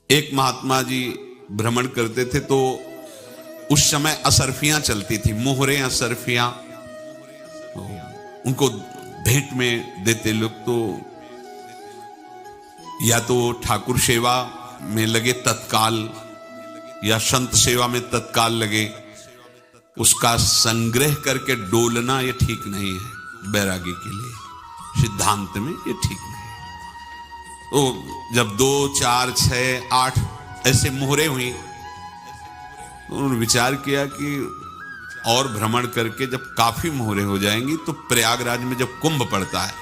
एक महात्मा जी भ्रमण करते थे तो उस समय असरफियां चलती थी, मोहरे असरफियां उनको भेंट में देते लोग। तो या तो ठाकुर सेवा में लगे तत्काल या संत सेवा में तत्काल लगे, उसका संग्रह करके डोलना ये ठीक नहीं है बैरागी के लिए, सिद्धांत में ये ठीक नहीं। तो जब 2, 4, 6, 8 ऐसे मोहरे हुई तो उन्होंने विचार किया कि और भ्रमण करके जब काफी मोहरे हो जाएंगी तो प्रयागराज में जब कुंभ पड़ता है,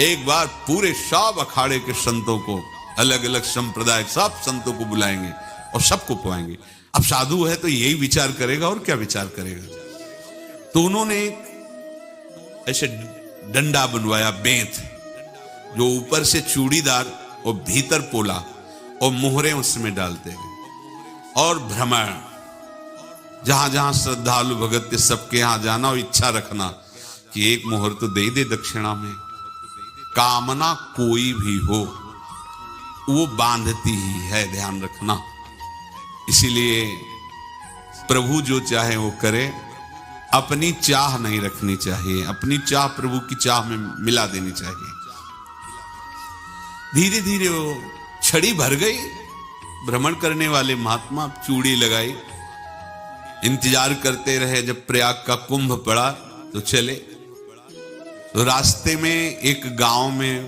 एक बार पूरे सब अखाड़े के संतों को, अलग अलग संप्रदाय सब संतों को बुलाएंगे और सबको पवाएंगे। अब साधु है तो यही विचार करेगा और क्या विचार करेगा। तो उन्होंने ऐसे डंडा बनवाया, बेंत, जो ऊपर से चूड़ीदार और भीतर पोला, और मोहरे उसमें डालते गए और भ्रमण, जहां जहां श्रद्धालु भगत थे सबके यहां जाना और इच्छा रखना कि एक मोहर तो दे दे दक्षिणा में। कामना कोई भी हो वो बांधती ही है, ध्यान रखना। इसीलिए प्रभु जो चाहे वो करे, अपनी चाह नहीं रखनी चाहिए, अपनी चाह प्रभु की चाह में मिला देनी चाहिए। धीरे धीरे वो छड़ी भर गई, भ्रमण करने वाले महात्मा चूड़ी लगाई, इंतजार करते रहे। जब प्रयाग का कुंभ पड़ा तो चले। तो रास्ते में एक गांव में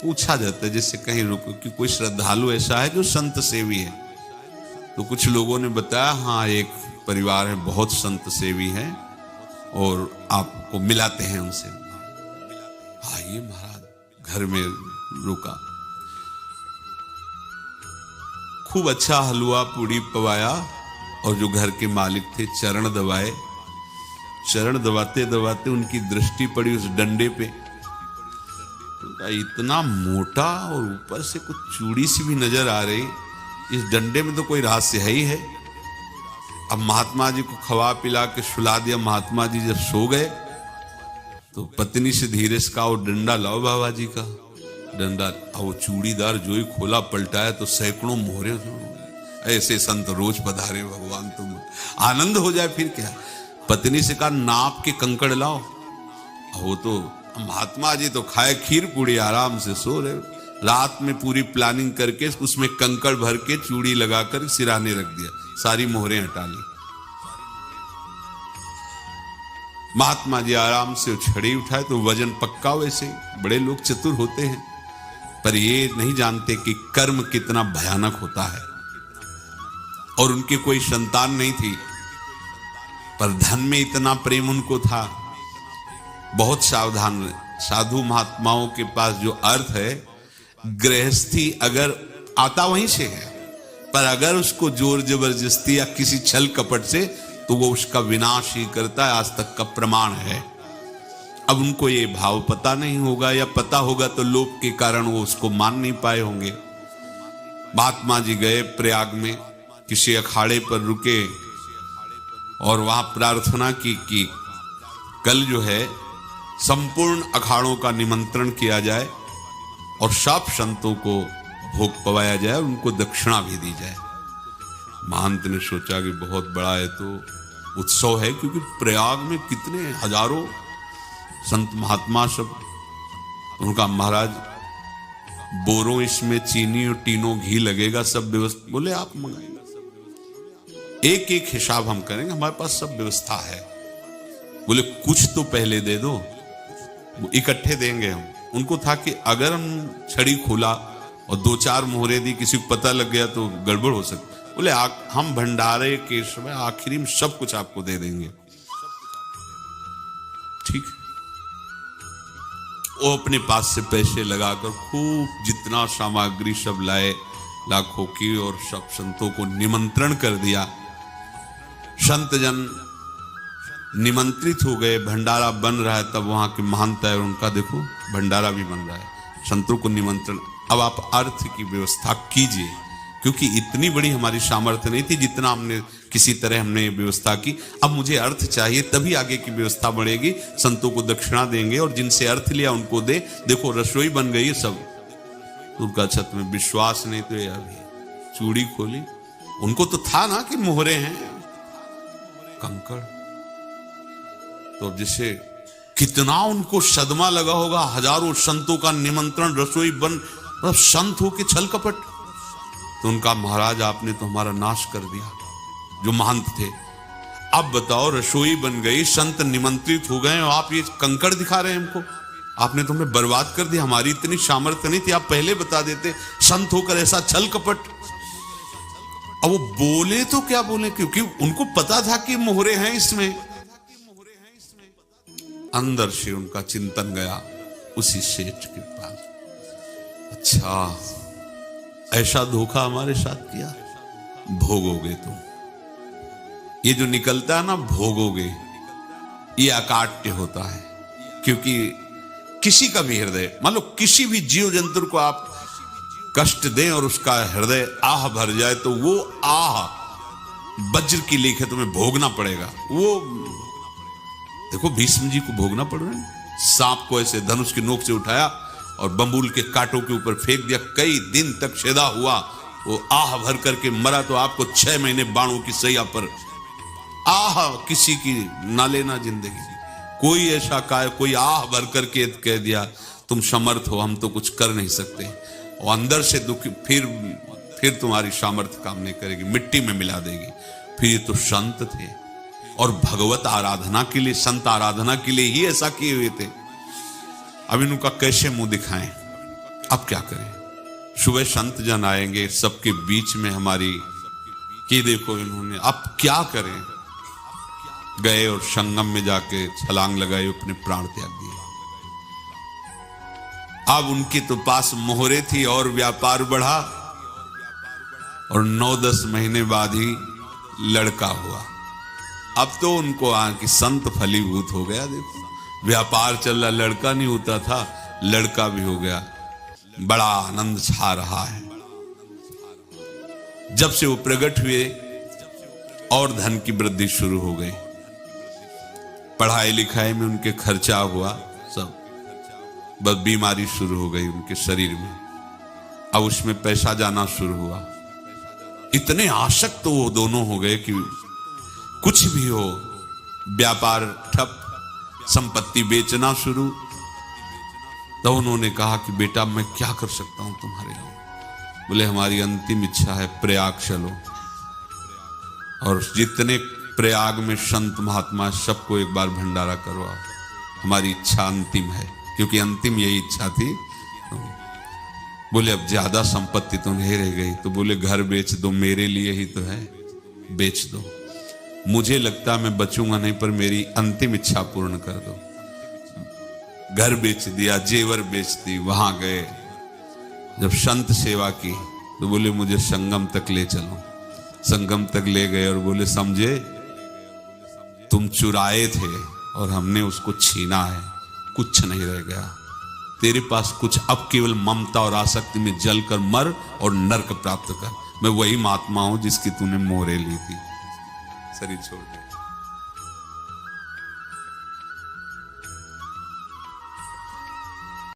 पूछा जाता है, जैसे कहीं रुको कि कोई श्रद्धालु ऐसा है जो संत सेवी है। तो कुछ लोगों ने बताया, हाँ एक परिवार है बहुत संत सेवी है और आपको मिलाते हैं उनसे। आइए महाराज, घर में रुका, खूब अच्छा हलवा पूड़ी पवाया और जो घर के मालिक थे चरण दबाए। चरण दबाते दबाते उनकी दृष्टि पड़ी उस डंडे पे, इतना मोटा और ऊपर से कुछ चूड़ी सी भी नजर आ रही, इस डंडे में तो कोई रहस्य है ही है। अब महात्मा जी को खवा पिला के सुला दिया। महात्मा जी जब सो गए तो पत्नी से धीरे से कहा, वो डंडा लाओ बाबा जी का डंडा। वो चूड़ीदार जो ही खोला पलटाया तो सैकड़ों मोहरे। ऐसे संत रोज पधारे भगवान, तुम आनंद हो जाए फिर क्या। पत्नी से कहा, नाप के कंकड़ लाओ। वो तो महात्मा जी तो खाए खीर पूड़ी, आराम से सो रहे। रात में पूरी प्लानिंग करके उसमें कंकड़ भर के चूड़ी लगाकर सिराने रख दिया, सारी मोहरें हटा ली। महात्मा जी आराम से छड़ी उठाए तो वजन पक्का। वैसे बड़े लोग चतुर होते हैं पर ये नहीं जानते कि कर्म कितना भयानक होता है। और उनकी कोई संतान नहीं थी पर धन में इतना प्रेम उनको था। बहुत सावधान साधु महात्माओं के पास जो अर्थ है, गृहस्थी अगर आता वहीं से है, पर अगर उसको जोर जबरदस्ती या किसी छल कपट से, तो वो उसका विनाश ही करता है। आज तक का प्रमाण है। अब उनको ये भाव पता नहीं होगा, या पता होगा तो लोभ के कारण वो उसको मान नहीं पाए होंगे। महात्मा जी गए प्रयाग में, किसी अखाड़े पर रुके और वहां प्रार्थना की कि कल जो है संपूर्ण अखाड़ों का निमंत्रण किया जाए और सब संतों को भोग पवाया जाए और उनको दक्षिणा भी दी जाए। महंत ने सोचा कि बहुत बड़ा है तो उत्सव है, क्योंकि प्रयाग में कितने हजारों संत महात्मा सब। उनका महाराज बोरों इसमें चीनी और तीनों घी लगेगा, सब व्यवस्था। बोले आप मंगाएंगे, एक एक हिसाब हम करेंगे, हमारे पास सब व्यवस्था है। बोले कुछ तो पहले दे दो, इकट्ठे देंगे हम। उनको था कि अगर हम छड़ी खोला और 2-4 मोहरे दी, किसी को पता लग गया तो गड़बड़ हो सकती। बोले हम भंडारे के समय आखिरी में सब कुछ आपको दे देंगे। ठीक। वो अपने पास से पैसे लगाकर खूब जितना सामग्री सब लाए, लाखों की, और सब संतों को निमंत्रण कर दिया। संत जन निमंत्रित हो गए, भंडारा बन रहा है। तब वहां के महंत है, उनका देखो भंडारा भी बन रहा है, संतों को निमंत्रण। अब आप अर्थ की व्यवस्था कीजिए, क्योंकि इतनी बड़ी हमारी सामर्थ्य नहीं थी जितना हमने किसी तरह हमने व्यवस्था की। अब मुझे अर्थ चाहिए, तभी आगे की व्यवस्था बढ़ेगी। संतों को दक्षिणा देंगे और जिनसे अर्थ लिया उनको दे। देखो रसोई बन गई है सब। उनका छत में विश्वास नहीं तो ये अभी चूड़ी खोली, उनको तो था ना कि मोहरे हैं कंकड़। तो जैसे कितना उनको सदमा लगा होगा, हजारों संतों का निमंत्रण, रसोई बन, मतलब संत हो के छल कपट। तो उनका महाराज आपने तो हमारा नाश कर दिया, जो महंत थे। अब बताओ रसोई बन गई, संत निमंत्रित हो गए और आप ये कंकड़ दिखा रहे हैं हमको। आपने तो हमें बर्बाद कर दिया, हमारी इतनी सामर्थ्य नहीं थी, आप पहले बता देते। संत होकर ऐसा छल कपट। अब वो बोले तो क्या बोले, क्योंकि उनको पता था कि मोहरे हैं इसमें। अंदर से उनका चिंतन गया उसी सेठ के पास, अच्छा ऐसा धोखा हमारे साथ किया, भोगोगे तुम। ये जो निकलता है ना भोगोगे, ये अकाट्य होता है। क्योंकि किसी का भी हृदय, मान लो किसी भी जीव जंतु को आप कष्ट दें और उसका हृदय आह भर जाए, तो वो आह वज्र की लेख है, तुम्हें भोगना पड़ेगा। वो देखो भीष्म जी को भोगना पड़ रहा है। सांप को ऐसे धनुष की नोक से उठाया और बंबूल के कांटों के ऊपर फेंक दिया, कई दिन तक शेदा हुआ, वो आह भर करके मरा। तो आपको 6 महीने बाणों की सैया पर आह किसी की ना लेना जिंदगी। कोई ऐसा कोई आह भर करके कह दिया तुम समर्थ हो, हम तो कुछ कर नहीं सकते, और अंदर से दुखी, फिर तुम्हारी सामर्थ्य काम नहीं करेगी, मिट्टी में मिला देगी। फिर ये तो संत थे और भगवत आराधना के लिए, संत आराधना के लिए ही ऐसा किए हुए थे। अब इनका कैसे मुंह दिखाएं, अब क्या करें। सुबह संत जन आएंगे, सबके बीच में हमारी कि देखो इन्होंने, अब क्या करें। गए और संगम में जाके छलांग लगाई, अपने प्राण त्याग दिए। अब उनके तो पास मोहरे थी और व्यापार बढ़ा, और 9-10 महीने बाद ही लड़का हुआ। अब तो उनको कि संत फलीभूत हो गया। देखो व्यापार चल रहा, लड़का नहीं होता था, लड़का भी हो गया। बड़ा आनंद छा रहा है। जब से वो प्रकट हुए और धन की वृद्धि शुरू हो गई, पढ़ाई लिखाई में उनके खर्चा हुआ सब, बस बीमारी शुरू हो गई उनके शरीर में। अब उसमें पैसा जाना शुरू हुआ। इतने आसक्त तो वो दोनों हो गए कि कुछ भी हो, व्यापार ठप, संपत्ति बेचना शुरू। तो उन्होंने कहा कि बेटा मैं क्या कर सकता हूं तुम्हारे लिए। बोले हमारी अंतिम इच्छा है प्रयाग चलो, और जितने प्रयाग में संत महात्मा सबको एक बार भंडारा करवाओ। हमारी इच्छा अंतिम है, क्योंकि अंतिम यही इच्छा थी। बोले अब ज्यादा संपत्ति तो नहीं रह गई। तो बोले घर बेच दो, मेरे लिए ही तो है, बेच दो। मुझे लगता मैं बचूंगा नहीं, पर मेरी अंतिम इच्छा पूर्ण कर दो। घर बेच दिया, जेवर बेच दी। वहां गए, जब संत सेवा की तो बोले मुझे संगम तक ले चलो। संगम तक ले गए और बोले समझे तुम चुराए थे और हमने उसको छीना है, कुछ नहीं रह गया तेरे पास कुछ। अब केवल ममता और आसक्ति में जलकर मर और नरक प्राप्त कर। मैं वही महात्मा हूं जिसकी तूने मोहरे ली थी। शरीर छोड़ दे।